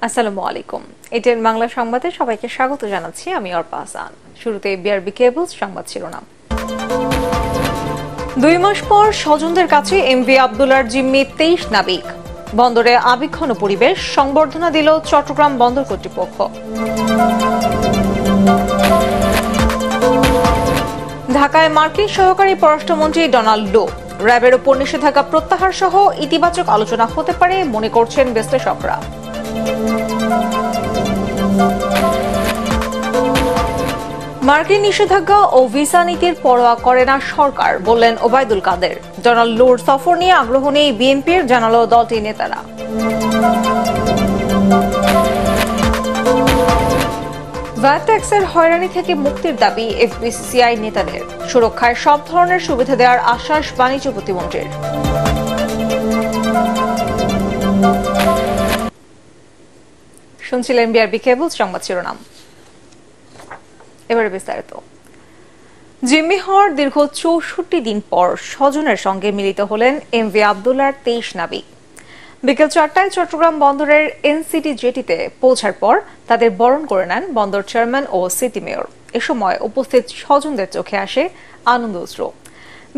আসসালামু আলাইকুম। এটিএন বাংলা সংবাদে সবাইকে স্বাগত জানাচ্ছি। আমি অর্পা হাসান। শুরুতে বিআরবি কেবলস সংবাদ শিরোনাম। 2 মাস পর স্বজনদের কাছে এমভি আব্দুল্লাহর জিম্মি 23 নাবিক। বন্দরে আবেগঘন পরিবেশ, সংবর্ধনা দিল চট্টগ্রাম বন্দর কর্তৃপক্ষ। ঢাকায় মার্কিন সহকারী পররাষ্ট্রমন্ত্রী ডোনাল্ড লো। র্যাবের ওপর নিষেধাজ্ঞা প্রত্যাহার সহ ইতিবাচক আলোচনা হতে পারে মনে করছেন বিশ্লেষকরা। মার্কিন নিষেধাজ্ঞা ও ভিসা নীতির পরোয়া করে না সরকার, বললেন ওবায়দুল কাদের। ডোনাল্ড লোর সফর নিয়ে আগ্রহ নেই বিএনপির, জানালো দলটির নেতারা। ভ্যাট ট্যাক্সের হয়রানি থেকে মুক্তির দাবি এফবিসিসিআই নেতাদের। সুরক্ষায় সব ধরনের সুবিধা দেওয়ার আশ্বাস বাণিজ্য প্রতিমন্ত্রীর। শুনছিলেন বিআরবি কেবলস সংবাদ শিরোনাম। এবারে বিস্তারিত। জিম্মি হওয়ার দীর্ঘ 64 দিন পর স্বজনের সঙ্গে মিলিত হলেন এমভি আব্দুল্লাহর 23 নাবিক। বিকেল 4টায় চট্টগ্রাম বন্দরের এনসিটি জেটিতে পৌঁছার পর তাদের বরণ করে নেন বন্দর চেয়ারম্যান ও সিটি মেয়র। এ সময় উপস্থিত স্বজনদের চোখে আসে আনন্দ অশ্রু।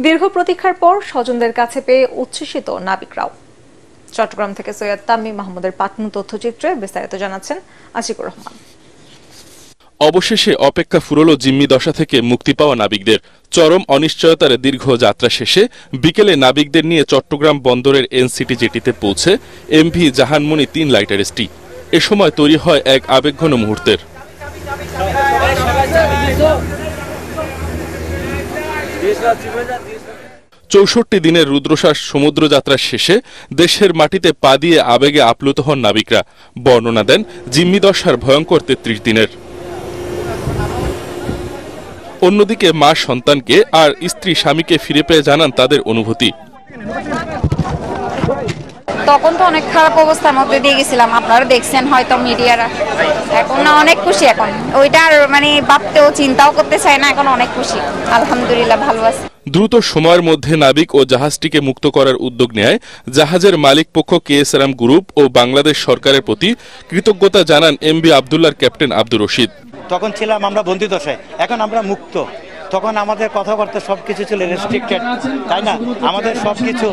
দীর্ঘ প্রতীক্ষার পর স্বজনদের কাছে পেয়ে উচ্ছ্বসিত নাবিকরাও। চট্টগ্রাম থেকে সৈয়দ তামিম মাহমুদের পাঠানো তথ্যচিত্রে বিস্তারিত জানাচ্ছেন আশিকুর রহমান। অবশেষে অপেক্ষা ফুরলো জিম্মি দশা থেকে মুক্তি পাওয়া নাবিকদের। চরম অনিশ্চয়তার দীর্ঘ যাত্রা শেষে বিকেলে নাবিকদের নিয়ে চট্টগ্রাম বন্দরের এনসিটি জেটিতে পৌঁছে এমভি জাহানমণি 3 লাইটার এসটি। এ সময় তৈরি হয় এক আবেগঘন মুহূর্তের। 64 দিনের রুদ্রশ্বাস সমুদ্রযাত্রার শেষে দেশের মাটিতে পা দিয়ে আবেগে আপ্লুত হন নাবিকরা। বর্ণনা দেন জিম্মি দশার ভয়ঙ্কর 33 দিনের। অন্যদিকে মা সন্তানকে আর স্ত্রী স্বামীকে ফিরে পেয়ে জানান তাদের অনুভূতি। তখন তো অনেক খারাপ অবস্থার মধ্যে দিয়ে গেছিলাম, আপনারা দেখছেন হয়তো মিডিয়ারা। এখন না অনেক খুশি, এখন ওইটা আর ভাবতেও চিন্তাও করতে চাই না, এখন অনেক খুশি, আলহামদুলিল্লাহ ভালো আছি। দ্রুত সময়ের মধ্যে নাবিক ও জাহাজটিকে মুক্ত করার উদ্যোগ নেয় জাহাজের মালিক পক্ষ কেএসআরএম গ্রুপ ও বাংলাদেশ সরকারের প্রতি কৃতজ্ঞতা জানান এমভি আব্দুল্লাহর ক্যাপ্টেন আব্দুর রশিদ। তখন ছিলাম আমরা বন্দিদশায়, এখন আমরা মুক্ত। তখন আমাদের কথাবার্তা সবকিছু ছিল রেস্ট্রিক্টেড, তাই না? আমাদের সবকিছু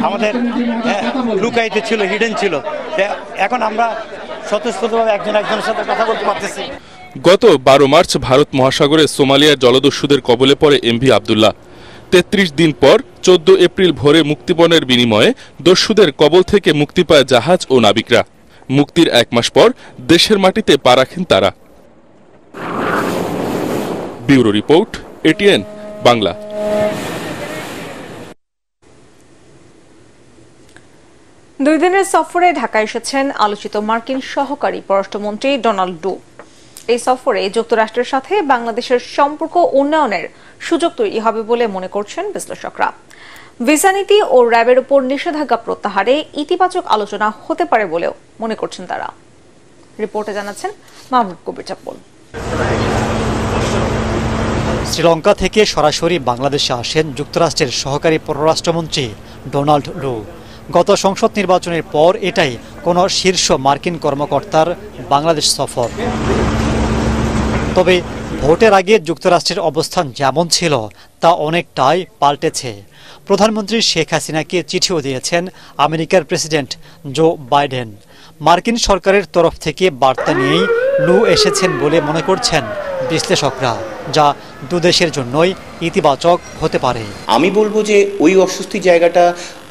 আমাদের লুকাইতে ছিল, হিডেন ছিল। এখন আমরা স্বতঃস্ফূর্তভাবে একজনের সাথে কথা বলতে পারতেছি। গত 12 মার্চ ভারত মহাসাগরে সোমালিয়ার জলদস্যুদের কবলে পড়ে এমভি আব্দুল্লাহ। 33 দিন পর 14 এপ্রিল ভোরে মুক্তিপণের বিনিময়ে দস্যুদের কবল থেকে মুক্তি পায় জাহাজ ও নাবিকরা। মুক্তির 1 মাস পর দেশের মাটিতে পা রাখেন তারা। Bureau report, ATN Bangla. দুই দিনের সফরে ঢাকায় এসেছেন আলোচিত মার্কিন সহকারী পররাষ্ট্রমন্ত্রী ডোনাল্ড লো। এই সফরে যুক্তরাষ্ট্রের সাথে বাংলাদেশের সম্পর্ক উন্নয়নের সুযোগ তৈরি হবে বলে মনে করছেন বিশ্লেষকরা। ভিসা নীতি ও র্যাবের উপর নিষেধাজ্ঞা প্রত্যাহারে ইতিবাচক আলোচনা হতে পারে বলেও মনে করছেন তারা। রিপোর্টে জানাচ্ছেন মাহবুব কবির চাপ্পল। শ্রীলঙ্কা থেকে সরাসরি বাংলাদেশে আসেন যুক্তরাষ্ট্রের সহকারী পররাষ্ট্রমন্ত্রী ডোনাল্ড লো। গত সংসদ নির্বাচনের পর এটাই কোনো শীর্ষ মার্কিন কর্মকর্তার বাংলাদেশ সফর। তবে ভোটের আগে যুক্তরাষ্ট্রের অবস্থান যেমন ছিল তা অনেকটাই পাল্টেছে। প্রধানমন্ত্রী শেখ হাসিনাকে চিঠিও দিয়েছেন আমেরিকার প্রেসিডেন্ট জো বাইডেন। মার্কিন সরকারের তরফ থেকে বার্তা নিয়েই লো এসেছেন বলে মনে করছেন বিশ্লেষকরা, যা দুদেশের জন্যই ইতিবাচক হতে পারে। আমি বলবো যে ওই অস্বস্তি জায়গাটা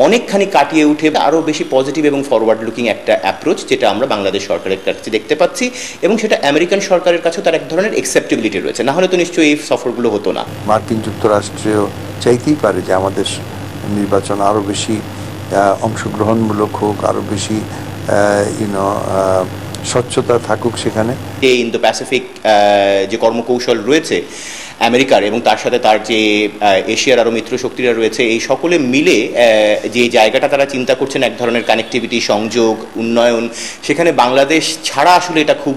অনেকখানি কাটিয়ে উঠে আরও বেশি পজিটিভ এবং ফরওয়ার্ড লুকিং একটা অ্যাপ্রোচ, যেটা আমরা বাংলাদেশ সরকারের কাছে দেখতে পাচ্ছি, এবং সেটা আমেরিকান সরকারের কাছেও তার এক ধরনের অ্যাকসেপ্টেবিলিটি রয়েছে। না হলে তো নিশ্চয়ই এই সফরগুলো হতো না। মার্কিন যুক্তরাষ্ট্রেও চাইতেই পারে যে আমাদের নির্বাচন আরও বেশি অংশগ্রহণমূলক হোক, আরও বেশি স্বচ্ছতা থাকুক সেখানে। এই ইন্দো প্যাসিফিক যে কর্মকৌশল রয়েছে আমেরিকার, এবং তার সাথে তার যে এশিয়ার আরও মিত্র শক্তিরা রয়েছে, এই সকলে মিলে যে জায়গাটা তারা চিন্তা করছেন এক ধরনের কানেক্টিভিটি, সংযোগ, উন্নয়ন, সেখানে বাংলাদেশ ছাড়া আসলে এটা খুব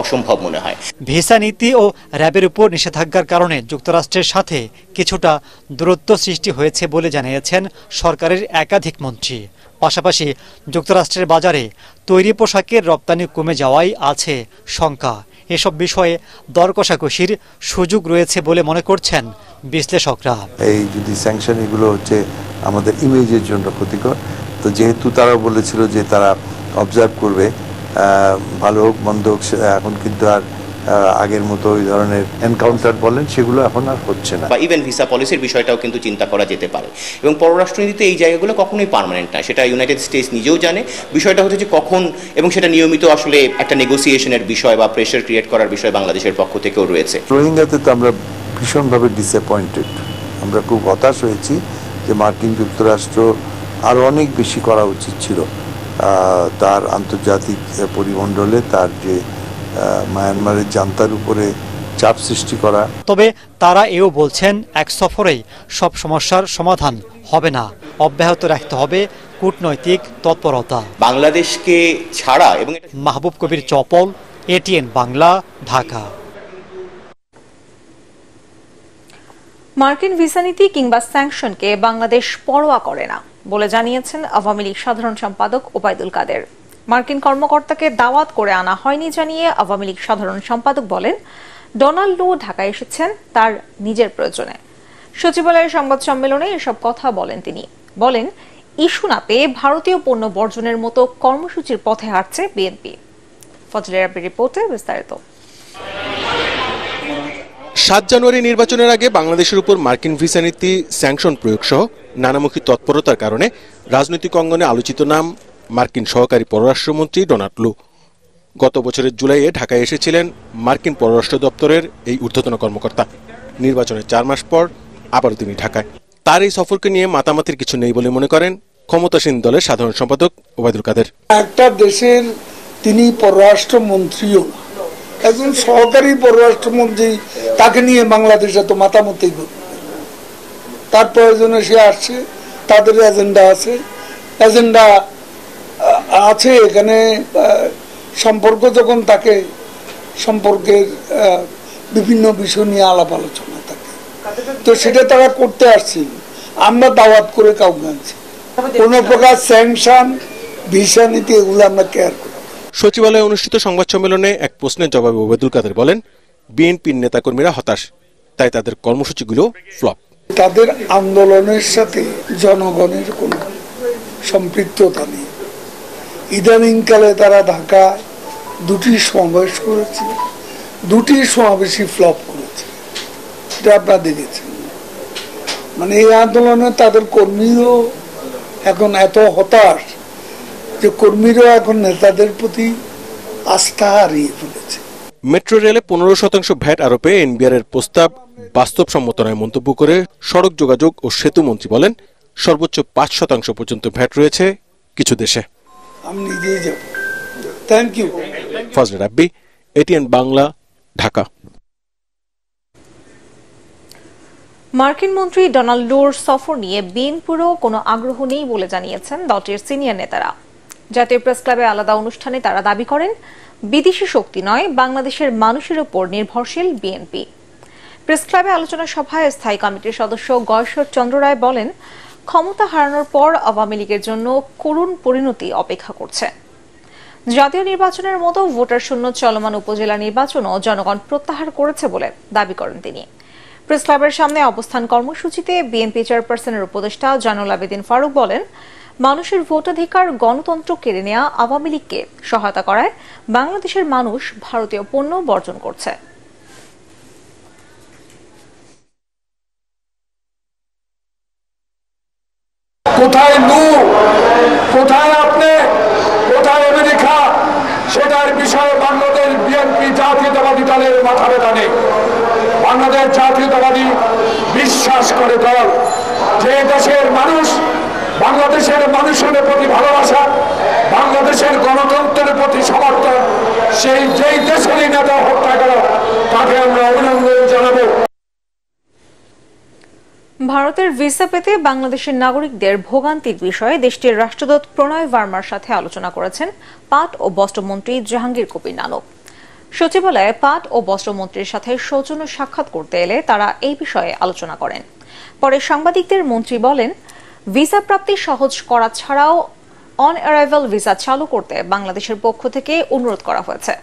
অসম্ভব মনে হয়। ভিসা নীতি ও র্যাবের উপর নিষেধাজ্ঞার কারণে যুক্তরাষ্ট্রের সাথে কিছুটা দূরত্ব সৃষ্টি হয়েছে বলে জানিয়েছেন সরকারের একাধিক মন্ত্রী। পাশাপাশি যুক্তরাষ্ট্রের বাজারে তৈরি পোশাকের রপ্তানি কমে যাওয়ায় আছে শঙ্কা। এসব বিষয়ে দর কষাকষির সুযোগ রয়েছে বলে মনে করছেন বিশ্লেষকরা। এই যদি স্যাংশন এগুলো হচ্ছে আমাদের ইমেজের জন্য ক্ষতিকর, তো যেহেতু তারা বলেছিল যে তারা অবজার্ভ করবে, ভালো হোক মন্দ হোক, এখন কিন্তু আর আগের মতো ওই ধরনের এনকাউন্টার বলেন সেগুলো এখন আর হচ্ছে না। বা ইভেন ভিসা পলিসির বিষয়টাও কিন্তু চিন্তা করা যেতে পারে। এবং পররাষ্ট্রনীতিতে এই জায়গাগুলো কখনোই পার্মানেন্ট না, সেটা ইউনাইটেড স্টেটস নিজেও জানে। বিষয়টা হচ্ছে যে কখন, এবং সেটা নিয়মিত আসলে একটা নেগোসিয়েশনের বিষয় বা প্রেশার ক্রিয়েট করার বিষয় বাংলাদেশের পক্ষ থেকেও রয়েছে। রোহিঙ্গাতে তো আমরা ভীষণভাবে ডিসঅ্যাপয়েন্টেড, আমরা খুব হতাশ হয়েছি যে মার্কিন যুক্তরাষ্ট্র আরও অনেক বেশি করা উচিত ছিল তার আন্তর্জাতিক পরিমণ্ডলে, তার যে মায়ানমারের জান্তার উপরে চাপ সৃষ্টি করা। তবে তারা এও বলছেন এক সফরেই সব সমস্যার সমাধান হবে না, অব্যাহত রাখতে হবে কূটনৈতিক তৎপরতা। বাংলাদেশকে ছাড়া এবং মাহবুব কবির চপল, এটিএন বাংলা, ঢাকা। মার্কিন ভিসা নীতি কিংবা স্যাংশনকে বাংলাদেশ পরোয়া করে না বলে জানিয়েছেন আওয়ামী লীগ সাধারণ সম্পাদক ওবায়দুল কাদের। মার্কিন কর্মকর্তাকে দাওয়াত করে আনা হয়নি জানিয়ে আওয়ামী লীগ সাধারণ সম্পাদক বলেন, ডোনাল্ড লো ঢাকায় এসেছেন তার নিজের প্রয়োজনে। সচিবালয়ের সংবাদ সম্মেলনে এসব কথা বলেন তিনি। বলেন, ইস্যু না পেয়ে ভারতীয় পণ্য বর্জনের মতো কর্মসূচির পথে হাঁটছে বিএনপি। ফজলের রাব্বির রিপোর্টে বিস্তারিত। ৭ জানুয়ারি নির্বাচনের আগে বাংলাদেশের উপর মার্কিন ভিসা নীতি, স্যাংশন প্রয়োগ সহ নানামুখী তৎপরতার কারণে রাজনৈতিক অঙ্গনে আলোচিত নাম মার্কিন সহকারী পররাষ্ট্রমন্ত্রী ডোনাল্ড লো। গত বছরের জুলাইয়ে ঢাকায় এসেছিলেন মার্কিন পররাষ্ট্র দপ্তরের এই ঊর্ধ্বতন কর্মকর্তা। নির্বাচনের 4 মাস পর আবারও তিনি ঢাকায়। তার এই সফরকে নিয়ে মাতামাতির কিছু নেই বলে মনে করেন ক্ষমতাসীন দলের সাধারণ সম্পাদক ওবায়দুল কাদের। একটা দেশের তিনি পররাষ্ট্রমন্ত্রীও, একজন সহকারী পররাষ্ট্রমন্ত্রী, তাকে নিয়ে বাংলাদেশ এত মাতামতি করবে? তার প্রয়োজনে সে আসছে, তাদের এজেন্ডা আছে এখানে। সম্পর্ক যখন তাকে সম্পর্কের বিভিন্ন বিষয় নিয়ে আলাপ আলোচনা থাকে, তো সেটা তারা করতে আসছে। আমরা দাওয়াত করে কাউকে আনছি, কোন প্রকার স্যাংশন, ভিসা নীতি এগুলো আমরা কেয়ার করি। সচিবালয়ে অনুষ্ঠিত সংবাদ সম্মেলনে এক প্রশ্নের জবাবে ওবায়দুল কাদের বলেন, বিএনপির নেতাকর্মীরা হতাশ, তাই তাদের কর্মসূচিগুলো ফ্লপ। তাদের আন্দোলনের সাথে জনগণের কোনো সম্পৃক্ততা নেই। ইদানিংকালে তারা ঢাকায় 2টি সমাবেশ করেছে, 2টি সমাবেশই ফ্লপ করেছে, এটা আপনারা দেখেছেন। মানে এই আন্দোলনে তাদের কর্মীও এখন এত হতাশ যে কর্মীরা এখন নেতাদের প্রতি আস্থা হারিয়ে ফেলেছে। মেট্রো রেলে 15% ভ্যাট আরোপে এনবিআর এর প্রস্তাব বাস্তবসম্মত নয় মন্তব্য করে সড়ক যোগাযোগ ও সেতু মন্ত্রী বলেন, সর্বোচ্চ 5% পর্যন্ত ভ্যাট রয়েছে কিছু দেশে। আমি নিজেই যাব। Thank you. Fazle Rabbi, ATN Bangla, Dhaka. মার্কিন মন্ত্রী ডোনাল্ড লোর সফর নিয়ে বিএনপিরও কোনো আগ্রহ নেই বলে জানিয়েছেন দলটির সিনিয়র নেতারা। জাতীয় প্রেস ক্লাবে আলাদা অনুষ্ঠানে তারা দাবি করেন, বিদেশি শক্তি নয়, বাংলাদেশের মানুষের উপর নির্ভরশীল বিএনপি। প্রেস ক্লাবে আলোচনা সভায় স্থায়ী কমিটির সদস্য গয়েশ্বর চন্দ্র রায় বলেন, ক্ষমতা হারানোর পর আওয়ামী লীগের জন্য করুণ পরিণতি অপেক্ষা করছে। জাতীয় নির্বাচনের মতো ভোটার শূন্য চলমান উপজেলা নির্বাচনও জনগণ প্রত্যাহার করেছে বলে দাবি করেন তিনি। প্রেস ক্লাবের সামনে অবস্থান কর্মসূচিতে বিএনপি চেয়ারপারসনের উপদেষ্টা জয়নুল আবেদিন ফারুক বলেন, মানুষের ভোটাধিকার গণতন্ত্র কেড়ে নেওয়া আওয়ামী লীগকে সহায়তা করায় বাংলাদেশের মানুষ ভারতীয় পণ্য বর্জন করছে। কোথায় নূর, কোথায় আপনি, কোথায় আমেরিকা, সেটার বিষয়ে বাংলাদেশ বিএনপি জাতীয়তাবাদী দলের মাথা ব্যথা নেই। বাংলাদেশ জাতীয়তাবাদী বিশ্বাস করে দল, যে দেশের মানুষ, বাংলাদেশের মানুষের প্রতি ভালোবাসা, বাংলাদেশের গণতন্ত্রের প্রতি সমর্থন, যেই দেশেরই নেতা হত্যা করো তাকে আমরা অভিনন্দন জানাবো। ভারতের ভিসা পেতে বাংলাদেশের নাগরিকদের ভোগান্তির বিষয়ে দেশটির রাষ্ট্রদূত প্রণয় ভার্মার সাথে আলোচনা করেছেন পাট ও বস্ত্রমন্ত্রী জাহাঙ্গীর কবির নানক। সচিবালয়ে পাট ও বস্ত্রমন্ত্রীর সাথে সৌজন্য সাক্ষাৎ করতে এলে তারা এই বিষয়ে আলোচনা করেন। পরে সাংবাদিকদের মন্ত্রী বলেন, ভিসা প্রাপ্তি সহজ করা ছাড়াও অন অ্যারাইভাল ভিসা চালু করতে বাংলাদেশের পক্ষ থেকে অনুরোধ করা হয়েছে।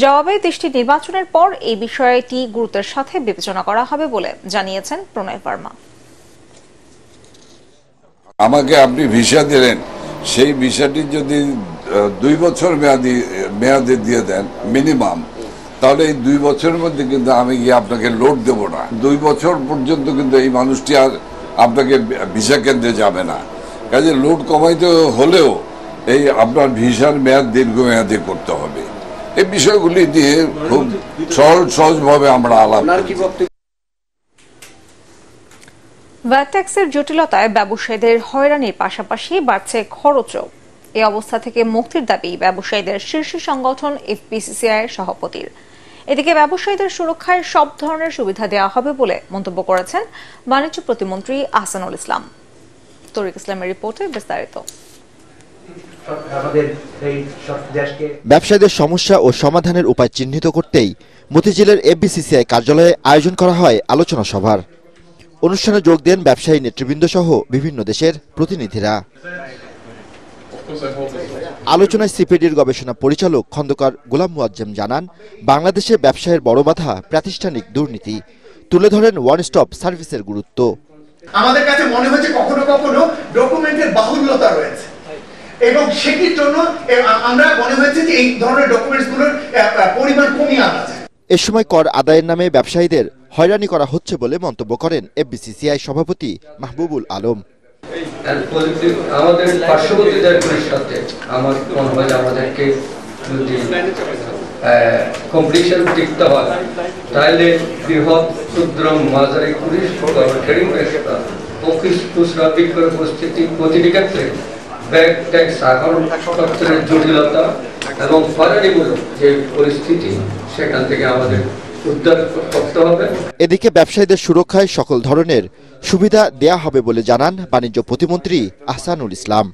জবাবে দেশটি নির্বাচনের পর এই বিষয়টি গুরুত্বের সাথে বিবেচনা করা হবে বলে জানিয়েছেন প্রণয় ভার্মা। আমাকে আপনি ভিসা দিলেন, সেই ভিসাটি যদি 2 বছর মেয়াদে দিয়ে দেন মিনিমাম, তাহলে এই 2 বছরের মধ্যে কিন্তু আমি গিয়ে আপনাকে লোড দেব না। 2 বছর পর্যন্ত কিন্তু এই মানুষটি আর আপনাকে ভিসা কেন্দ্রে যাবে না। কাজে লোড কমাইতে হলেও এই আপনার ভিসার মেয়াদ দীর্ঘমেয়াদী করতে হবে। এই বিষয়গুলি নিয়ে খুব সহজভাবে আমরা আলাপ করি। ভ্যাট ট্যাক্সের জটিলতায় ব্যবসায়ীদের হয়রানির পাশাপাশি বাড়ছে খরচও। এই অবস্থা থেকে মুক্তির দাবি ব্যবসায়ীদের শীর্ষ সংগঠন এফবিসিসিআই এর সভাপতির। এদিকে ব্যবসায়ীদের সুরক্ষায় সব ধরনের সুবিধা দেওয়া হবে বলে মন্তব্য করেছেন বাণিজ্য প্রতিমন্ত্রী আহসানুল ইসলাম। তরিক ইসলামের রিপোর্টে বিস্তারিত। ব্যবসায়ীদের সমস্যা ও সমাধানের উপায় চিহ্নিত করতেই মতিঝিলের এফবিসিসিআই কার্যালয়ে আয়োজন করা হয় আলোচনা সভার। অনুষ্ঠানে যোগ দেন ব্যবসায়ী নেতৃবৃন্দ সহ বিভিন্ন দেশের প্রতিনিধিরা। আলোচনায় সিপিডির গবেষণা পরিচালক খন্দকার গোলাম মুয়াজ্জেম জানান, বাংলাদেশে ব্যবসায়ের বড় বাধা প্রাতিষ্ঠানিক দুর্নীতি। তুলে ধরেন ওয়ান স্টপ সার্ভিসের গুরুত্ব। আমাদের কাছে মনে হচ্ছে কখনো কখনো ডকুমেন্টের বাহুল্যতা রয়েছে এবং সেটির জন্য আমরা মনে হয়েছে যে এই ধরনের ডকুমেন্টসগুলোর পরিমাণ কমিয়ে আনা যায়। এ সময় কর আদায়ের নামে ব্যবসায়ীদের হয়রানি করা হচ্ছে বলে মন্তব্য করেন এফবিসিসিআই সভাপতি মাহবুবুল আলম। আমাদের পার্শ্ববর্তী দেশগুলির সাথে আমার মনে হয় যে আমাদেরকে যদি কম্পিটিশন টিকতে হয় তাহলে বৃহৎ ক্ষুদ্র মাঝারি পুলিশ ট্রেডিং অফিস খুচরা বিক্রয় পরিস্থিতি প্রতিটি ক্ষেত্রে ব্যাগ ট্যাক্স আহরণ পত্রের জটিলতা এবং হয়রানিমূলক যে পরিস্থিতি সেখান থেকে আমাদের উদ্ধার করতে হবে। এদিকে ব্যবসায়ীদের সুরক্ষায় সকল ধরনের সুবিধা দেয়া হবে বলে জানান বাণিজ্য প্রতিমন্ত্রী আহসানুল ইসলাম।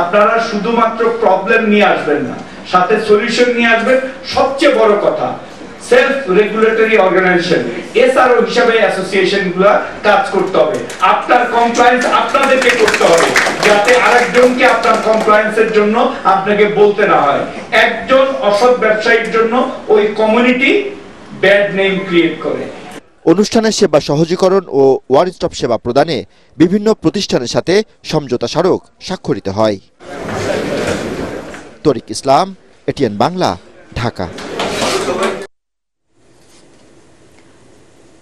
আপনারা শুধুমাত্র প্রবলেম নিয়ে আসবেন না, সাথে সলিউশন নিয়ে আসবেন। সবচেয়ে বড় কথা, সেলফ রেগুলেটরি অর্গানাইজেশন এসআরও হিসাবে অ্যাসোসিয়েশনগুলো কাজ করতে হবে। আপনার কমপ্লায়েন্স আপনাদেরকে করতে হবে, যাতে আরেকজনকে আপনার কমপ্লায়েন্সের জন্য আপনাকে বলতে না হয়। একজন অসৎ ব্যবসায়ীর জন্য ওই কমিউনিটি ব্যাড নেম ক্রিয়েট করে। অনুষ্ঠানে সেবা সহজীকরণ ও ওয়ান স্টপ সেবা প্রদানে বিভিন্ন প্রতিষ্ঠানের সাথে সমঝোতা স্মারক স্বাক্ষরিত হয়। তরিক ইসলাম, এটিএন বাংলা, ঢাকা।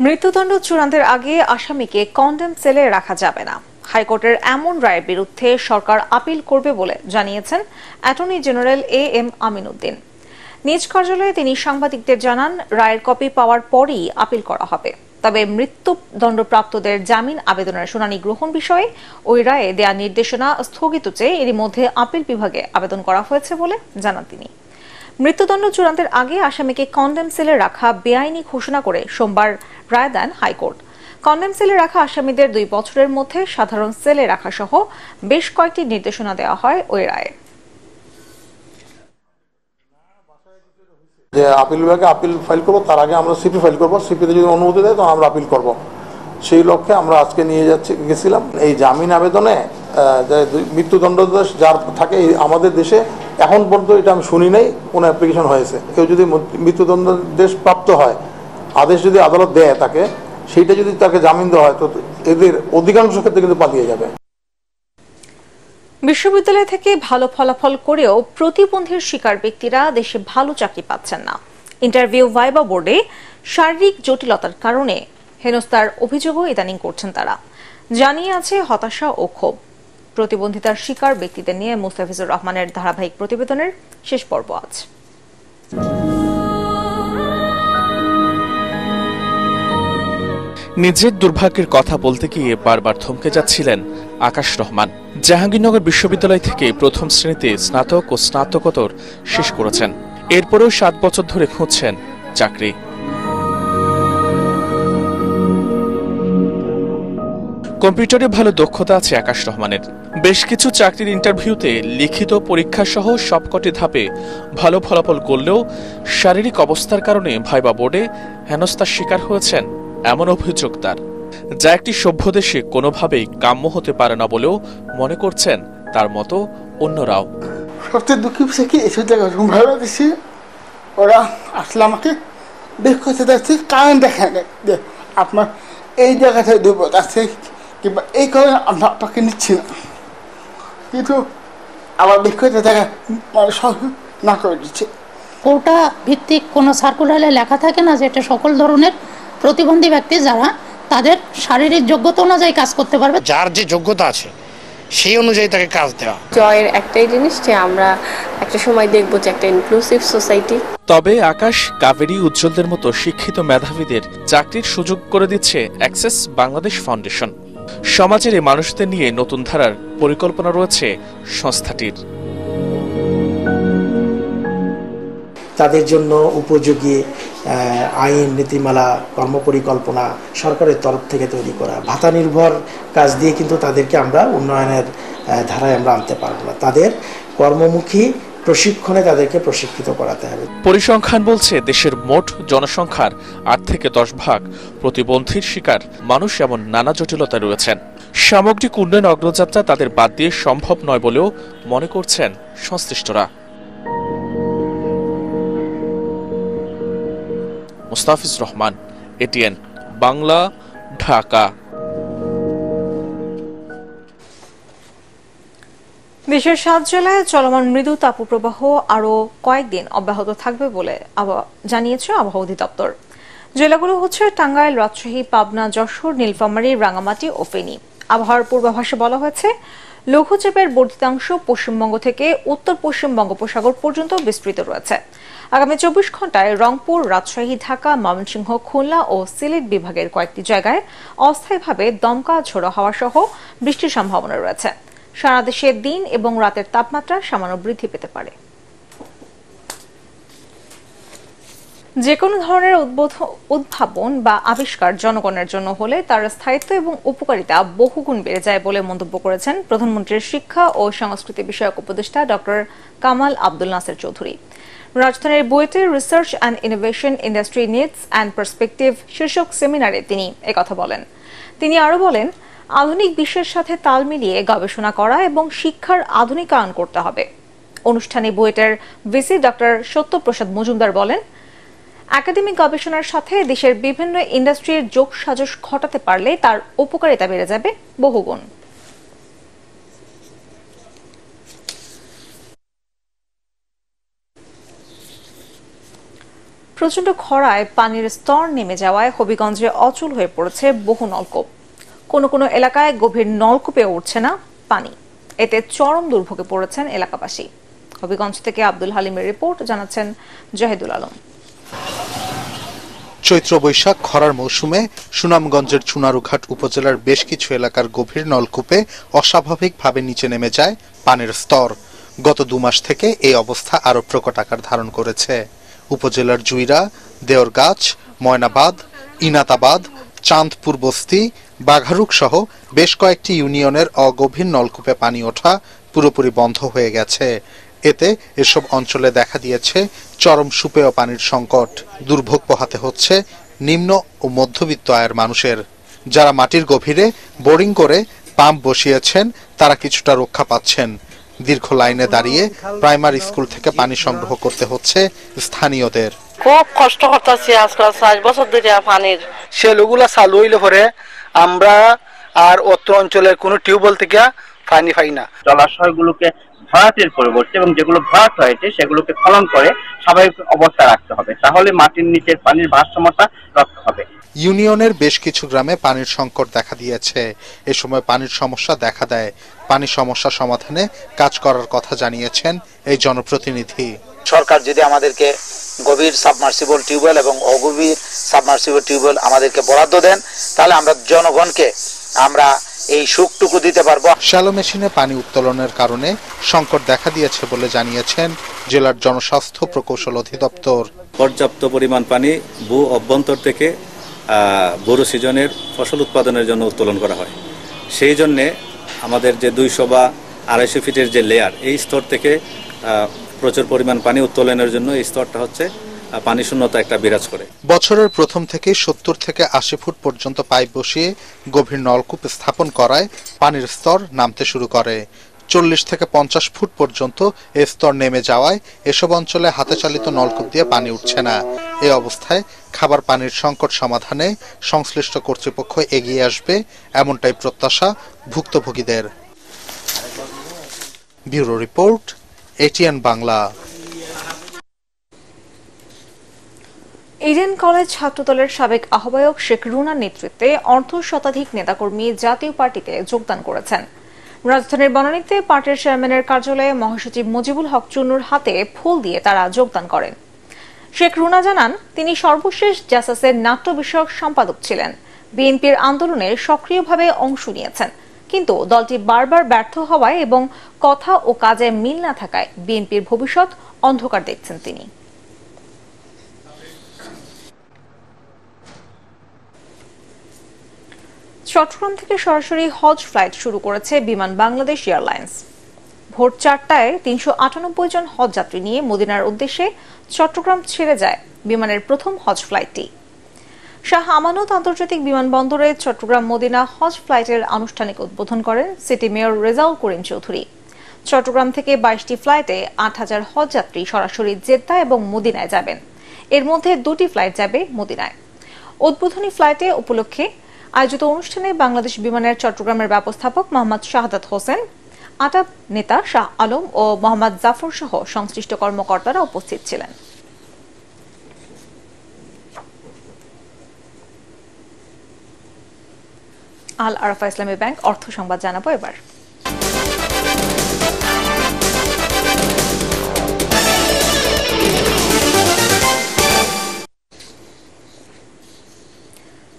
মৃত্যুদণ্ড চূড়ান্তের আগে আসামিকে কন্ডেম সেলে রাখা যাবে না। হাইকোর্টের এমন রায়ের বিরুদ্ধে সরকার আপিল করবে বলে জানিয়েছেন অ্যাটর্নি জেনারেল এম আমিনউদ্দিন। নিজ কার্যালয়ে তিনি সাংবাদিকদের জানান, রায়ের কপি পাওয়ার পরই আপিল করা হবে। তবে মৃত্যুদণ্ডপ্রাপ্তদের জামিন আবেদনের শুনানি গ্রহণ বিষয়ে ওই রায়ে দেয়া নির্দেশনা স্থগিত চেয়ে এরই মধ্যে আপিল বিভাগে আবেদন করা হয়েছে বলে জানান তিনি। মৃত্যুদণ্ড চূড়ান্তের আগে আসামিকে কন্ডেম সেলে রাখা বেআইনি ঘোষণা করে সোমবার রায় দেন হাইকোর্ট। কন্ডেম সেলে রাখা আসামিদের 2 বছরের মধ্যে সাধারণ সেলে রাখা সহ বেশ কয়েকটি নির্দেশনা দেওয়া হয় ওই রায়ে। যে আপিল বিভাগে আপিল ফাইল করবো, তার আগে আমরা সিপি ফাইল করবো। সিপিতে যদি অনুমতি দেয় তো আমরা আপিল করব। সেই লক্ষ্যে আমরা আজকে নিয়ে গেছিলাম। এই জামিন আবেদনে মৃত্যুদণ্ডাদেশ যার থাকে আমাদের দেশে এখন পর্যন্ত এটা আমি শুনি নাই কোনো অ্যাপ্লিকেশন হয়েছে। কেউ যদি মৃত্যুদণ্ডাদেশ প্রাপ্ত হয়, আদেশ যদি আদালত দেয় তাকে, সেইটা যদি তাকে জামিন দেওয়া হয় তো এদের অধিকাংশ ক্ষেত্রে কিন্তু পালিয়ে যাবে। বিশ্ববিদ্যালয় থেকে ভালো ফলাফল করেও প্রতিবন্ধীর শিকার ব্যক্তিরা দেশে ভালো চাকরি পাচ্ছেন না। ইন্টারভিউ ভাইবা বোর্ডে শারীরিক জটিলতার কারণে হেনস্থার অভিযোগও ইদানিং করছেন তারা। জানিয়ে আছে হতাশা ও ক্ষোভ। প্রতিবন্ধিতার শিকার ব্যক্তিদের নিয়ে মুস্তাফিজুর রহমানের ধারাবাহিক প্রতিবেদনের শেষ পর্ব আজ। নিজের দুর্ভাগ্যের কথা বলতে গিয়ে বারবার থমকে যাচ্ছিলেন আকাশ রহমান। জাহাঙ্গীরনগর বিশ্ববিদ্যালয় থেকে প্রথম শ্রেণীতে স্নাতক ও স্নাতকোত্তর শেষ করেছেন। এরপরেও 7 বছর ধরে খুঁজছেন চাকরি। কম্পিউটারে ভালো দক্ষতা আছে আকাশ রহমানের। বেশ কিছু চাকরির ইন্টারভিউতে লিখিত পরীক্ষা সহ সবকটি ধাপে ভালো ফলাফল করলেও শারীরিক অবস্থার কারণে ভাইবা বোর্ডে হেনস্থার শিকার হয়েছেন এমন অভিযোগ তার, যা একটি সভ্য দেশে কোনোভাবেই কাম্য হতে পারে না বলেও মনে করছেন তার মতো অন্যরাও। সবচেয়ে দুঃখী বিষয় কি এসব জায়গায় রুম ভাড়া দিচ্ছি, ওরা আসলে আমাকে বের করতে যাচ্ছে, কারণ দেখেন যে আপনার এই জায়গাটায় দুর্বল আছে কিংবা এই কারণে আমরা আপনাকে নিচ্ছি না, কিন্তু আবার বের করতে দেখা মানে সব না করে দিচ্ছে। কোটা ভিত্তিক কোনো সার্কুলারে লেখা থাকে না যে এটা সকল ধরনের প্রতিবন্ধী ব্যক্তি যারা তাদের শারীরিক যোগ্যতা অনুযায়ী কাজ করতে পারবে, যার যে যোগ্যতা আছে সেই অনুযায়ী তাকে কাজ দেওয়া। জয়ের একটাই জিনিস যে আমরা একটা সময় দেখব যে একটা ইনক্লুসিভ সোসাইটি। তবে আকাশ, কাবেরী, উজ্জ্বলদের মতো শিক্ষিত মেধাবীদের চাকরির সুযোগ করে দিচ্ছে অ্যাক্সেস বাংলাদেশ ফাউন্ডেশন। সমাজের এই মানুষদের নিয়ে নতুন ধারার পরিকল্পনা রয়েছে সংস্থাটির। তাদের জন্য উপযোগী আইন, নীতিমালা, কর্মপরিকল্পনা সরকারের তরফ থেকে তৈরি করা। ভাতা নির্ভর কাজ দিয়ে কিন্তু তাদেরকে আমরা উন্নয়নের ধারায় আমরা আনতে পারবো না। তাদের কর্মমুখী প্রশিক্ষণে তাদেরকে প্রশিক্ষিত করাতে হবে। পরিসংখ্যান বলছে দেশের মোট জনসংখ্যার 8 থেকে 10 ভাগ প্রতিবন্ধীর শিকার মানুষ, এমন নানা জটিলতা রয়েছেন। সামগ্রিক উন্নয়ন অগ্রযাত্রা তাদের বাদ দিয়ে সম্ভব নয় বলেও মনে করছেন সংশ্লিষ্টরা। মুস্তাফিজ রহমান, এটিএন বাংলা, ঢাকা। দেশের 7 জেলায় চলমান মৃদু তাপপ্রবাহ আরও কয়েকদিন অব্যাহত থাকবে বলে জানিয়েছে আবহাওয়া অধিদপ্তর। জেলাগুলো হচ্ছে টাঙ্গাইল, রাজশাহী, পাবনা, যশোর, নীলফামারী, রাঙামাটি ও ফেনী। আবহাওয়ার পূর্বাভাসে বলা হয়েছে লঘুচাপের বর্ধিতাংশ পশ্চিমবঙ্গ থেকে উত্তর পশ্চিম বঙ্গোপসাগর পর্যন্ত বিস্তৃত রয়েছে। আগামী 24 ঘন্টায় রংপুর, রাজশাহী, ঢাকা, ময়মনসিংহ, খুলনা ও সিলেট বিভাগের কয়েকটি জায়গায় অস্থায়ীভাবে দমকা ঝোড়ো হাওয়া সহ বৃষ্টির সম্ভাবনা রয়েছে। সারা দেশে দিন এবং রাতের তাপমাত্রা সামান্য বৃদ্ধি পেতে পারে। যে কোনো ধরনের উদ্ভাবন বা আবিষ্কার জনগণের জন্য হলে তার স্থায়িত্ব এবং উপকারিতা বহুগুণ বেড়ে যায় বলে মন্তব্য করেছেন প্রধানমন্ত্রীর শিক্ষা ও সংস্কৃতি বিষয়ক উপদেষ্টা ডক্টর কামাল আব্দুল নাসের চৌধুরী। রাজধানীর বুয়েটে research and innovation industry needs and perspective শীর্ষক সেমিনারে তিনি একথা বলেন। তিনি আরও বলেন, আধুনিক বিশ্বের সাথে তাল মিলিয়ে গবেষণা করা এবং শিক্ষার আধুনিকায়ন করতে হবে। অনুষ্ঠানে বুয়েটের ভিসি ডক্টর সত্যপ্রসাদ মজুমদার বলেন, একাডেমিক গবেষণার সাথে দেশের বিভিন্ন ইন্ডাস্ট্রির যোগসাজশ ঘটাতে পারলে তার উপকারিতা বেড়ে যাবে বহুগুণ। প্রচণ্ড খরায় পানির স্তর নেমে যাওয়ায় হবিগঞ্জে অচল হয়ে পড়েছে বহু নলকূপ। কোনো কোনো এলাকায় গভীর নলকূপে উঠছে না পানি। এতে চরম দুর্ভোগে পড়েছেন এলাকাবাসী। হবিগঞ্জ থেকে আব্দুল হালিমের রিপোর্ট, জানাচ্ছেন জাহিদুল আলম। চৈত্র বৈশাখ খরার মৌসুমে সুনামগঞ্জের চুনারুঘাট উপজেলার বেশ কিছু এলাকার গভীর নলকূপে অস্বাভাবিকভাবে নিচে নেমে যায় পানির স্তর। গত 2 মাস থেকে এই অবস্থা আরও প্রকট আকার ধারণ করেছে। উপজেলার জুইরা, দেওরগাছ, ময়নাবাদ, ইনাতাবাদ, চাঁদপুর বস্তি, বাঘারুক সহ বেশ কয়েকটি ইউনিয়নের অগভীর নলকূপে পানি ওঠা পুরোপুরি বন্ধ হয়ে গেছে। এতে এসব অঞ্চলে দেখা দিয়েছে চরম সুপেয় পানির সংকট। দুর্ভোগ পোহাতে হচ্ছে নিম্ন ও মধ্যবিত্ত আয়ের মানুষের। যারা মাটির গভীরে বোরিং করে পাম্প বসিয়েছেন তারা কিছুটা রক্ষা পাচ্ছেন। দীর্ঘ লাইনে দাঁড়িয়ে প্রাইমারি স্কুল থেকে পানি সংগ্রহ করতে হচ্ছে স্থানীয়দের। খুব কষ্ট করতেছি আজকাল 4 বছর ধরে পানির সেলুগুলা চালু হইলে পরে আমরা আর অত্র অঞ্চলের কোনো টিউবওয়েল থেকে পানি পাই না। জলাশয়গুলোকে ভরাটের পরিবর্তে এবং যেগুলো ভরাট হয়েছে সেগুলোকে খনন করে স্বাভাবিক অবস্থা রাখতে হবে, তাহলে মাটির নিচের পানির ভারসাম্যতা রক্ষা হবে। ইউনিয়নের বেশ কিছু গ্রামে পানির সংকট দেখা দিয়েছে। এ সময় পানির সমস্যা দেখা দেয়। পানি সমস্যা সমাধানে কাজ করার কথা জানিয়েছেন এই জনপ্রতিনিধি। সরকার যদি আমাদেরকে গভীর সাবমার্সিবল টিউবওয়েল এবং অগভীর সাবমার্সিবল টিউবওয়েল আমাদেরকে বরাদ্দ দেন, তাহলে আমরা জনগণকে আমরা এই সুখটুকু দিতে পারবো। শ্যালো মেশিনে পানি উত্তোলনের কারণে সংকট দেখা দিয়েছে বলে জানিয়েছেন জেলার জনস্বাস্থ্য প্রকৌশল অধিদপ্তর। পর্যাপ্ত পরিমাণ পানি ভূ অভ্যন্তর থেকে বোরো সিজনের ফসল উৎপাদনের জন্য উত্তোলন করা হয়। সেই জন্যে আমাদের যে 200 বা 250 ফিটের যে লেয়ার, এই স্তর থেকে প্রচুর পরিমাণ পানি উত্তোলনের জন্য এই স্তরটা হচ্ছে পানি শূন্যতা একটা বিরাজ করে। বছরের প্রথম থেকে 70 থেকে 80 ফুট পর্যন্ত পাইপ বসিয়ে গভীর নলকূপ স্থাপন করায় পানির স্তর নামতে শুরু করে। 40 থেকে 50 ফুট পর্যন্ত এ স্তর নেমে যাওয়ায় এসব অঞ্চলে হাতে চালিত নলকূপ দিয়ে পানি উঠছে না। এই অবস্থায় খাবার পানির সংকট সমাধানে সংশ্লিষ্ট কর্তৃপক্ষ এগিয়ে আসবে, এমনটাই প্রত্যাশা ভুক্তভোগীদের। Bureau report, ATN Bangla. Eden college ছাত্রদলের সাবেক আহ্বায়ক শেখ রুনার নেতৃত্বে অর্ধশতাধিক নেতাকর্মী জাতীয় পার্টিতে যোগদান করেছেন। রাজধানীর বনানীতে পার্টির চেয়ারম্যানের কার্যালয়ে মহাসচিব মুজিবুল হক চুন্নুর হাতে ফুল দিয়ে তারা যোগদান করেন। শেখ রুনা জানান, তিনি সর্বশেষ জাসাসের নাট্য বিষয়ক সম্পাদক ছিলেন। বিএনপির আন্দোলনে সক্রিয়ভাবে অংশ নিয়েছেন, কিন্তু দলটি বারবার ব্যর্থ হওয়ায় এবং কথা ও কাজে মিল না থাকায় বিএনপির ভবিষ্যৎ অন্ধকার দেখছেন তিনি। চট্টগ্রাম থেকে সরাসরি হজ ফ্লাইট শুরু করেছে বিমান বাংলাদেশ এয়ারলাইন্স। ভোর 4টায় 398 জন হজ যাত্রী নিয়ে মদিনার উদ্দেশ্যে চট্টগ্রাম ছেড়ে যায় বিমানের প্রথম হজ ফ্লাইটটি। শাহ আমানত আন্তর্জাতিক বিমানবন্দরে চট্টগ্রাম মদিনা হজ ফ্লাইটের আনুষ্ঠানিক উদ্বোধন করেন সিটি মেয়র রেজাউল করিম চৌধুরী। চট্টগ্রাম থেকে 22টি ফ্লাইটে 8000 হজ যাত্রী সরাসরি জেদ্দা এবং মদিনায় যাবেন। এর মধ্যে 2টি ফ্লাইট যাবে মদিনায়। উদ্বোধনী ফ্লাইটে উপলক্ষে আয়োজিত অনুষ্ঠানে বাংলাদেশ বিমানের চট্টগ্রামের ব্যবস্থাপক মোহাম্মদ শাহাদাত হোসেন, আটাব নেতা শাহ আলম ও মোহাম্মদ জাফর সহ সংশ্লিষ্ট কর্মকর্তারা উপস্থিত ছিলেন। আল আরাফা ইসলামী ব্যাংক অর্থ সংবাদ জানাবো এবার।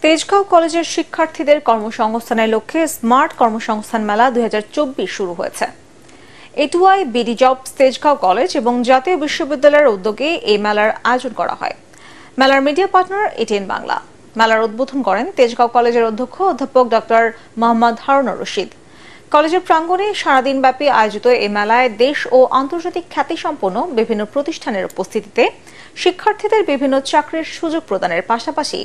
তেজগাঁও কলেজের শিক্ষার্থীদের কর্মসংস্থানের লক্ষ্যে স্মার্ট কর্মসংস্থান মেলা 2024 শুরু হয়েছে। A two I, BD jobs, Tejgaon college এবং জাতীয় বিশ্ববিদ্যালয়ের উদ্যোগে এই মেলার আয়োজন করা হয়। মেলার মিডিয়া পার্টনার এটিএন বাংলা। মেলার উদ্বোধন করেন তেজগাঁও কলেজের অধ্যক্ষ অধ্যাপক ডক্টর মোহাম্মদ হারুনুর রশিদ। কলেজের প্রাঙ্গণে সারাদিনব্যাপী আয়োজিত এই মেলায় দেশ ও আন্তর্জাতিক খ্যাতিসম্পন্ন বিভিন্ন প্রতিষ্ঠানের উপস্থিতিতে শিক্ষার্থীদের বিভিন্ন চাকরির সুযোগ প্রদানের পাশাপাশি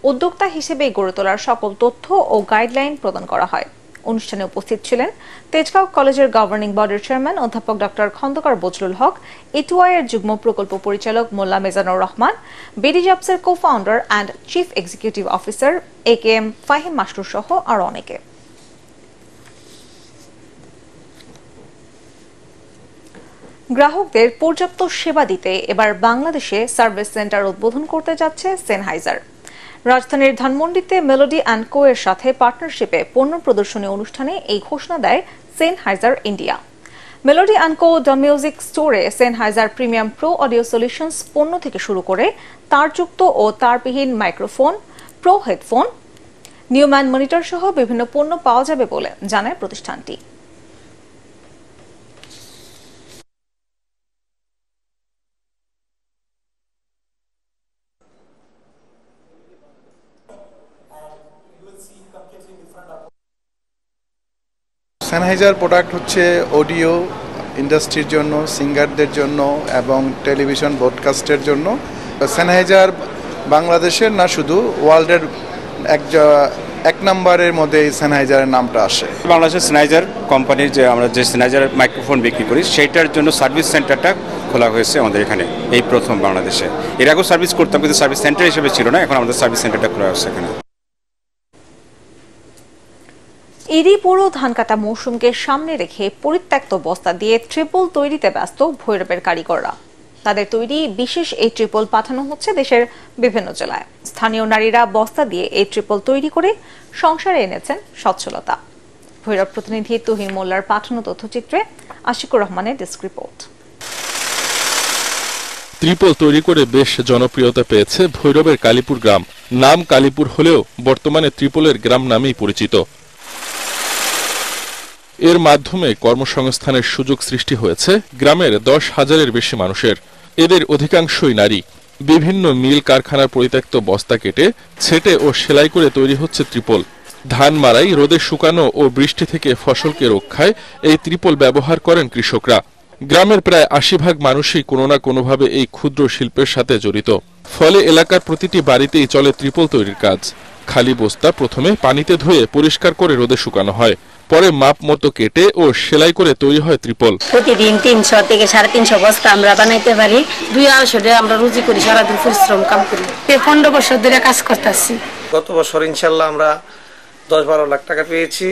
উদ্যোক্তা হিসেবে গড়ে তোলার সকল তথ্য ও গাইডলাইন প্রদান করা হয়। অনুষ্ঠানে উপস্থিত ছিলেন তেজগাঁও কলেজের গভর্নিং বডির চেয়ারম্যান অধ্যাপক ডক্টর খন্দকার বজলুল হক, এটুআই এর যুগ্ম প্রকল্প পরিচালক মোল্লা মেজানুর রহমান, বিডি জবসের cofounder and chief executive officer AKM Fahim Mastur সহ আরো অনেকে। গ্রাহকদের পর্যাপ্ত সেবা দিতে এবার বাংলাদেশে সার্ভিস সেন্টার উদ্বোধন করতে যাচ্ছে সেনহাইজার। রাজধানীর ধানমন্ডিতে মেলোডি অ্যান্ড কো এর সাথে পার্টনারশিপে পণ্য প্রদর্শনী অনুষ্ঠানে এই ঘোষণা দেয় Sennheiser India. Melody and Co the music স্টোরে Sennheiser premium pro audio solutions পণ্য থেকে শুরু করে তারযুক্ত ও তারবিহীন microphone, pro headphone, Neumann monitor সহ বিভিন্ন পণ্য পাওয়া যাবে বলে জানায় প্রতিষ্ঠানটি। সেনহাইজার প্রোডাক্ট হচ্ছে অডিও ইন্ডাস্ট্রির জন্য, সিঙ্গারদের জন্য এবং টেলিভিশন ব্রডকাস্টের জন্য। সেনহাইজার বাংলাদেশের না শুধু ওয়ার্ল্ডের এক নম্বরের মধ্যে এই সেনহাইজারের নামটা আসে। বাংলাদেশের সেনহাইজার কোম্পানির যে আমরা যে সেনহাইজার মাইক্রোফোন বিক্রি করি সেইটার জন্য সার্ভিস সেন্টারটা খোলা হয়েছে আমাদের এখানে, এই প্রথম বাংলাদেশে। এর আগেও সার্ভিস করতাম কিন্তু সার্ভিস সেন্টার হিসেবে ছিল না, এখন আমাদের সার্ভিস সেন্টারটা খোলা হয়েছে এখানে। ইরি পুরো ধান কাটা মৌসুমকে সামনে রেখে পরিত্যক্ত বস্তা দিয়ে ট্রিপল তৈরিতে ব্যস্ত ভৈরবের কারিগররা। তাদের তৈরি বিশেষ এই ট্রিপল পাঠানো হচ্ছে দেশের বিভিন্ন জেলায়। স্থানীয় নারীরা বস্তা দিয়ে এই ট্রিপল তৈরি করে সংসারে এনেছেন সচ্ছলতা। ভৈরব প্রতিনিধি তুহিন মোল্লার পাঠানো তথ্যচিত্রে আশিকুর রহমানের ডেস্ক রিপোর্ট। ট্রিপল তৈরি করে বেশ জনপ্রিয়তা পেয়েছে ভৈরবের কালীপুর গ্রাম। নাম কালীপুর হলেও বর্তমানে ত্রিপলের গ্রাম নামেই পরিচিত। এর মাধ্যমে কর্মসংস্থানের সুযোগ সৃষ্টি হয়েছে গ্রামের 10,000-এর বেশি মানুষের। এদের অধিকাংশই নারী। বিভিন্ন মিল কারখানার পরিত্যক্ত বস্তা কেটে ছেটে ও সেলাই করে তৈরি হচ্ছে ত্রিপল। ধান মারাই, রোদে শুকানো ও বৃষ্টি থেকে ফসলকে রক্ষায় এই ত্রিপল ব্যবহার করেন কৃষকরা। গ্রামের প্রায় 80% মানুষই কোনো না কোনোভাবে এই ক্ষুদ্র শিল্পের সাথে জড়িত। ফলে এলাকার প্রতিটি বাড়িতেই চলে ত্রিপল তৈরির কাজ। খালি বস্তা প্রথমে পানিতে ধুয়ে পরিষ্কার করে রোদে শুকানো হয়। পরে মাপ মতো কেটে ও সেলাই করে তৈরি হয় ত্রিপল। প্রতিদিন 300 থেকে 350 বস্তা আমরা বানাইতে পারি। 2-250 আমরা রুজি করি, সারাদিন পরিশ্রম কাম করি। 15 বছর ধরে কাজ করতেছি। গত বছর ইনশাল্লাহ আমরা 10-12 লাখ টাকা পেয়েছি।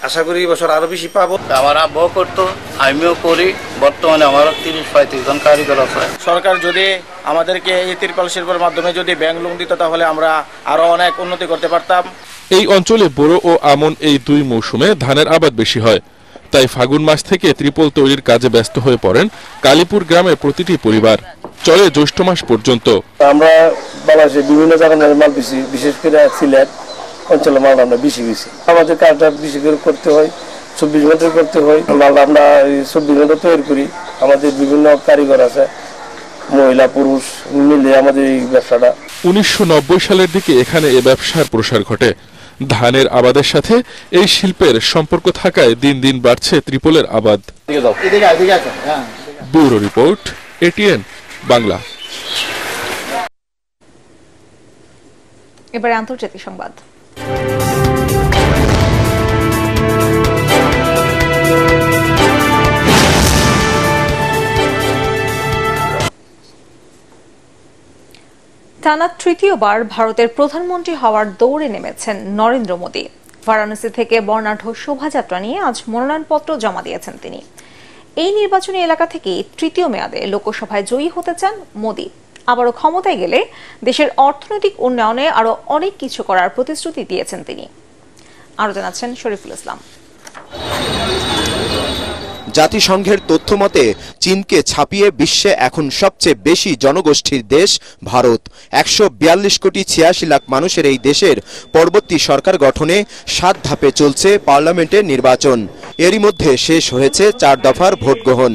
আশা করি এই বছর আরো বেশি পাবো। আমার আব্বাও করতো, আমিও করি। বর্তমানে আমার 30-35 জন কারিগর আছে। সরকার যদি আমাদেরকে এই ত্রিপল শিল্পের মাধ্যমে যদি ব্যাংক লোন দিত তাহলে আমরা আরো অনেক উন্নতি করতে পারতাম। এই অঞ্চলে বোরো ও আমন এই দুই মৌসুমে ধানের আবাদ বেশি হয়, তাই ফাগুন মাস থেকে ত্রিপল তৈরির কাজে ব্যস্ত হয়ে পড়েন কালীপুর গ্রামের প্রতিটি পরিবার। চলে জ্যৈষ্ঠ মাস পর্যন্ত। আমরা বাংলাদেশে বিভিন্ন জায়গায় মাল বেশি, বিশেষ করে সিলেট অঞ্চলে মাল আমরা বেশি আমাদের কাজটা বেশি করে করতে হয়, 24 ঘন্টা করতে হয়। মাল আমরা 24 ঘন্টা তৈরি করি। আমাদের বিভিন্ন কারিগর আছে, মহিলা পুরুষ মিলে আমাদের এই ব্যবসাটা। 1990 সালের দিকে এখানে এ ব্যবসার প্রসার ঘটে। ধানের আবাদের সাথে এই শিল্পের সম্পর্ক থাকায় দিন দিন বাড়ছে ত্রিপলের আবাদ। Bureau report, ATN Bangla. এবারে আন্তর্জাতিক সংবাদ। টানা তৃতীয়বার ভারতের প্রধানমন্ত্রী হওয়ার দৌড়ে নেমেছেন নরেন্দ্র মোদী। বারাণসী থেকে বর্ণাঢ্য শোভাযাত্রা নিয়ে আজ মনোনয়নপত্র জমা দিয়েছেন তিনি। এই নির্বাচনী এলাকা থেকে তৃতীয় মেয়াদে লোকসভায় জয়ী হতে চান মোদী। আবারও ক্ষমতায় গেলে দেশের অর্থনৈতিক উন্নয়নে আরো অনেক কিছু করার প্রতিশ্রুতি দিয়েছেন তিনি। আরো জানাচ্ছেন শরীফুল ইসলাম। জাতিসংঘের তথ্য মতে চীনকে ছাপিয়ে বিশ্বে এখন সবচেয়ে বেশি জনগোষ্ঠীর দেশ ভারত। 142 কোটি 86 লাখ মানুষের এই দেশের পরবর্তী সরকার গঠনে 7 ধাপে চলছে পার্লামেন্টের নির্বাচন। এরই মধ্যে শেষ হয়েছে 4 দফার ভোট গ্রহণ।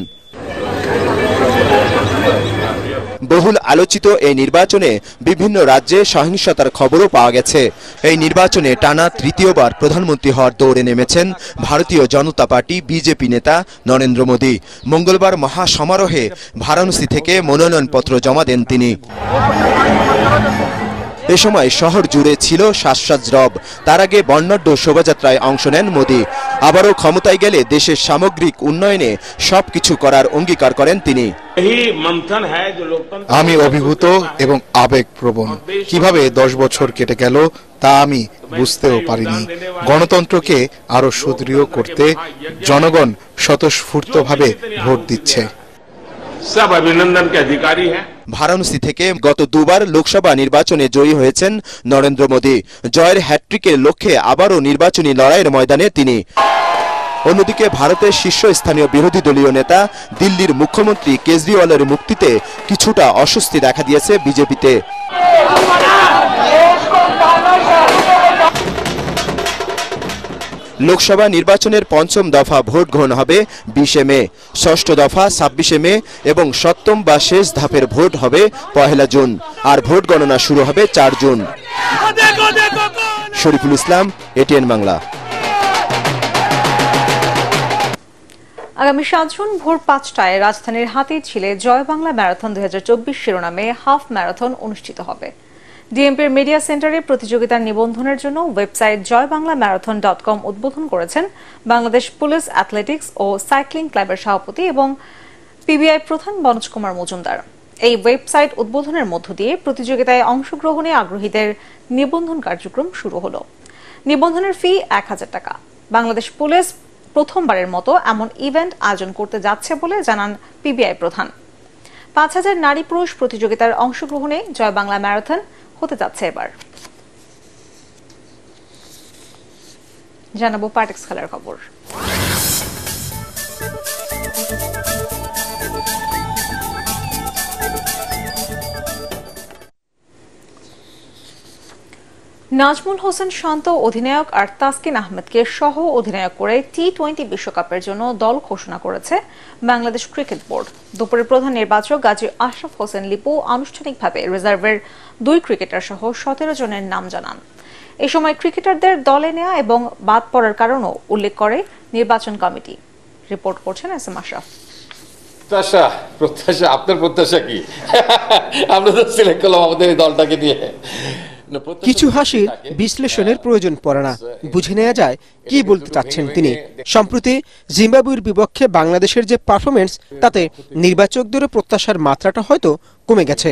বহুল আলোচিত এই নির্বাচনে বিভিন্ন রাজ্যে সহিংসতার খবরও পাওয়া গেছে। এই নির্বাচনে টানা তৃতীয়বার প্রধানমন্ত্রী হওয়ার দৌড়ে নেমেছেন ভারতীয় জনতা পার্টি বিজেপি নেতা নরেন্দ্র মোদী। মঙ্গলবার মহাসমারোহে বারাণসী থেকে মনোনয়নপত্র জমা দেন তিনি। এ সময় শহর জুড়ে ছিল শ্বাসসাজ রব। তার আগে বর্ণাঢ্য শোভাযাত্রায় অংশ নেন মোদী। আবারও ক্ষমতায় গেলে দেশের সামগ্রিক উন্নয়নে সবকিছু করার অঙ্গীকার করেন তিনি। আমি অভিভূত এবং আবেগপ্রবণ। কিভাবে 10 বছর কেটে গেল তা আমি বুঝতেও পারিনি। গণতন্ত্রকে আরো সুদৃঢ় করতে জনগণ স্বতঃস্ফূর্তভাবে ভোট দিচ্ছে। सब अभिनंदन के अधिकारी हैं। বারাণসী থেকে গত দুবার লোকসভা নির্বাচনে জয়ী হয়েছেন নরেন্দ্র মোদী। জয়ের হ্যাট্রিকের লক্ষ্যে আবারও নির্বাচনী লড়াইয়ের ময়দানে তিনি। অন্যদিকে ভারতের শীর্ষস্থানীয় বিরোধী দলীয় নেতা দিল্লির মুখ্যমন্ত্রী কেজরিওয়ালের মুক্তিতে কিছুটা অস্বস্তি দেখা দিয়েছে বিজেপিতে। লোকসভা নির্বাচনের ৫ম দফা ভোট গ্রহণ হবে ২০ মে, ৬ষ্ঠ দফা ২৬ মে এবং ৭ম বা শেষ ধাপের ভোট হবে ১ জুন। আর ভোট গণনা শুরু হবে ৪ জুন। শরীফুল ইসলাম, এটিএন বাংলা। আগামী ৭ জুন ভোর ৫টায় রাজধানীর হাতিরঝিলে জয় বাংলা ম্যারাথন ২০২৪ শিরোনামে হাফ ম্যারাথন অনুষ্ঠিত হবে। ডিএমপির মিডিয়া সেন্টারে প্রতিযোগিতার নিবন্ধনের জন্য ওয়েবসাইট joyBanglaMarathon.com উদ্বোধন করেছেন বাংলাদেশ পুলিশ অ্যাথলেটিক্স ও সাইক্লিং ক্লাবের সভাপতি এবং পিবিআই প্রধান মনোজ কুমার মজুমদার। এই ওয়েবসাইট উদ্বোধনের মধ্য দিয়ে প্রতিযোগিতায় অংশগ্রহণে আগ্রহীদের নিবন্ধন কার্যক্রম শুরু হলো। নিবন্ধনের ফি ১,০০০ টাকা। বাংলাদেশ পুলিশ প্রথমবারের মতো এমন ইভেন্ট আয়োজন করতে যাচ্ছে বলে জানান পিবিআই প্রধান। ৫,০০০ নারী পুরুষ প্রতিযোগিতার অংশগ্রহণে জয় বাংলা ম্যারাথন হতে যাচ্ছে এবার। জানাবো পার্টেক্স খেলার খবর। নাজমুল হোসেন শান্ত অধিনায়ক আর তাসকিন আহমেদকে সহ অধিনায়ক করে টি-20 বিশ্বকাপের জন্য দল ঘোষণা করেছে বাংলাদেশ ক্রিকেট বোর্ড। দুপুরে প্রধান নির্বাচক গাজী আশরাফ হোসেন লিপু আনুষ্ঠানিকভাবে রিজার্ভের 2 ক্রিকেটার সহ 17 জনের নাম জানান। এই সময় ক্রিকেটারদের দলে নেওয়া এবং বাদ পড়ার কারণও উল্লেখ করে নির্বাচন কমিটি। রিপোর্ট করছেন এস এম আশরাফ। প্রত্যাশা আপনার প্রত্যাশা কি? আমরা তো সিলেক্ট করলাম আমাদের এই দলটাকে নিয়ে। কিছু হাসির বিশ্লেষণের প্রয়োজন পড়ে না, বুঝে নেওয়া যায় কি বলতে চাচ্ছেন তিনি। সম্প্রতি জিম্বাবুয়ের বিপক্ষে বাংলাদেশের যে পারফরমেন্স, তাতে নির্বাচকদেরও প্রত্যাশার মাত্রাটা হয়তো কমে গেছে।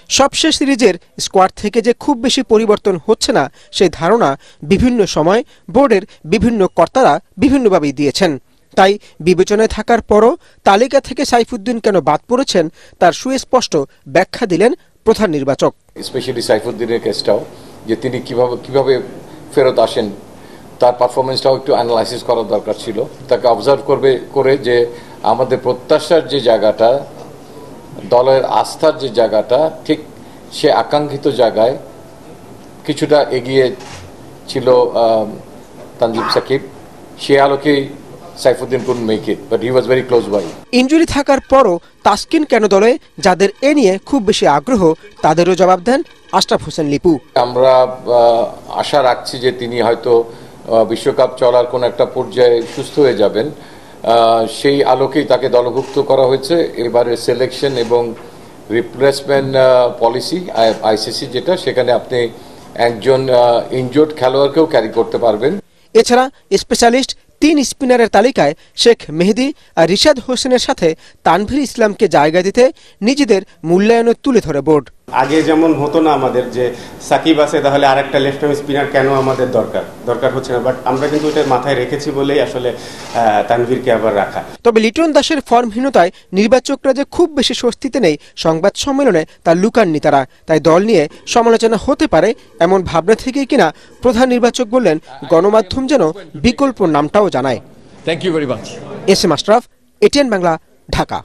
সবশেষ সিরিজের স্কোয়াড থেকে যে খুব বেশি পরিবর্তন হচ্ছে না, সেই ধারণা বিভিন্ন সময় বোর্ডের বিভিন্ন কর্তারা বিভিন্নভাবেই দিয়েছেন। তাই বিবেচনায় থাকার পরও তালিকা থেকে সাইফুদ্দিন কেন বাদ পড়েছেন তার সুস্পষ্ট ব্যাখ্যা দিলেন প্রধান নির্বাচক। স্পেশালি সাইফুদ্দিনের কেসটাও, যে তিনি কিভাবে ফেরত আসেন, তার পারফরমেন্সটাও একটু অ্যানালাইসিস করার দরকার ছিল। তাকে অবজার্ভ করে যে আমাদের প্রত্যাশার যে জায়গাটা, দলের আস্থার যে জায়গাটা, ঠিক সে আকাঙ্ক্ষিত জায়গায় কিছুটা এগিয়ে ছিল তানজিম সাকিব। সে আলোকেই Saifuddin couldn't make it, but he was very close by. Injury থাকার পরও তাসকিন কেন দলে, যাদের এ নিয়ে খুব বেশি আগ্রহ, তাদেরও জবাব দেন আশরাফ হোসেন লিপু। আমরা আশা রাখছি যে তিনি হয়তো বিশ্বকাপ চলার কোন একটা পর্যায়ে সুস্থ হয়ে যাবেন, সেই আলোকেই তাকে দলভুক্ত করা হয়েছে। এবারে সিলেকশন এবং রিপ্লেসমেন্ট পলিসি আইসিসি যেটা, সেখানে আপনি একজন ইনজুর্ড খেলোয়াড়কেও ক্যারি করতে পারবেন। এছাড়া স্পেশালিস্ট 3 স্পিনারের তালিকায় শেখ মেহেদী আর রিশাদ হোসেনের সাথে তানভীর ইসলামকে জায়গা দিতে নিজেদের মূল্যায়নে তুলে ধরে বোর্ড। আগে যেমন হতো না আমাদের যে সাকিব আছে তাহলে আরেকটা লেফট আর্ম স্পিনার কেন আমাদের দরকার হচ্ছে না, বাট আমরা কিন্তু এটা মাথায় রেখেছি বলেই আসলে তানভীরকে আবার রাখা। তবে লিটন দাসের ফর্মহীনতায় নির্বাচকরা যে খুব বেশি স্বস্তিতে নেই, সংবাদ সম্মেলনে তা লুকাননি তারা। তাই দল নিয়ে সমালোচনা হতে পারে এমন ভাবনা থেকেই কিনা প্রধান নির্বাচক বললেন গণমাধ্যম যেন বিকল্প নামটাও জানায়। Thank you very much. S M Ashraf, ATN Bangla, Dhaka.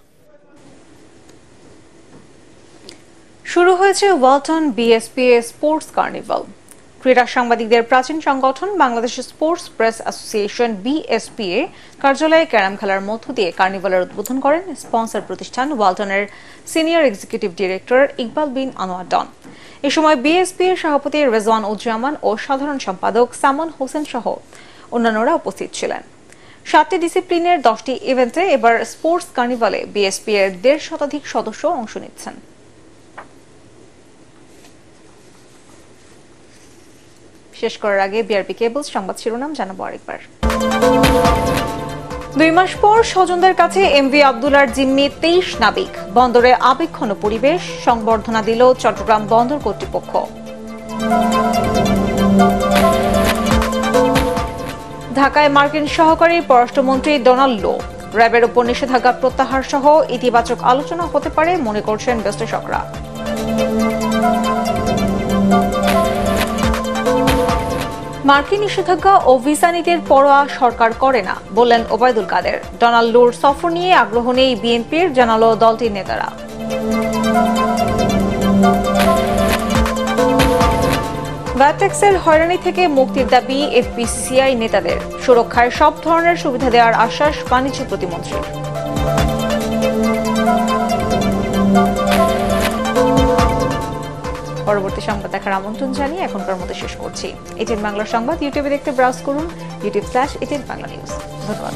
শুরু হয়েছে ওয়ালটন বিএসপিএ স্পোর্টস কার্নিভাল। ক্রীড়া সাংবাদিকদের প্রাচীন সংগঠন বাংলাদেশ স্পোর্টস প্রেস অ্যাসোসিয়েশন বিএসপিএ কার্যালয়ে ক্যারাম খেলার মধ্য দিয়ে কার্নিভালের উদ্বোধন করেন স্পন্সর প্রতিষ্ঠান ওয়ালটনের সিনিয়র এক্সিকিউটিভ ডিরেক্টর ইকবাল বিন আনোয়ার ডন। এ সময় বিএসপিএ সভাপতি রেজওয়ান উজ্জামান ও সাধারণ সম্পাদক সামন হোসেন সহ অন্যান্যরা উপস্থিত ছিলেন। 7টি ডিসিপ্লিনের 10টি ইভেন্টে এবার স্পোর্টস কার্নিভালে বিএসপিএর 1.5 শতাধিক সদস্য অংশ নিচ্ছেন। শেষ করার আগে বিআরপি কেবলস সংবাদ শিরোনাম জানাবো আরেকবার। 2 মাস পর স্বজনদের কাছে এমভি আব্দুল্লাহর জিম্মি 23 নাবিক। বন্দরে আবেগঘন পরিবেশ, সংবর্ধনা দিল চট্টগ্রাম বন্দর কর্তৃপক্ষ। ঢাকায় মার্কিন সহকারী পররাষ্ট্রমন্ত্রী ডোনাল্ড লো। র্যাবের উপর নিষেধাজ্ঞা প্রত্যাহার সহ ইতিবাচক আলোচনা হতে পারে মনে করছেন বিশ্লেষকরা। মার্কিন নিষেধাজ্ঞা ও ভিসা নীতির পরোয়া সরকার করে না বললেন ওবায়দুল কাদের। ডোনাল্ড লোর সফর নিয়ে আগ্রহ নেই বিএনপির, জানালো দলটির নেতারা। ভ্যাটেক্সের হয়রানি থেকে মুক্তির দাবি এফবিসিসিআই নেতাদের। সুরক্ষায় সব ধরনের সুবিধা দেওয়ার আশ্বাস বাণিজ্য প্রতিমন্ত্রীর। পরবর্তী সংবাদ দেখার আমন্ত্রণ জানিয়ে এখনকার মতো শেষ করছি। এটিএন বাংলার সংবাদ ইউটিউবে দেখতে ব্রাউজ করুন youtube/এটিএন বাংলা নিউজ। ধন্যবাদ।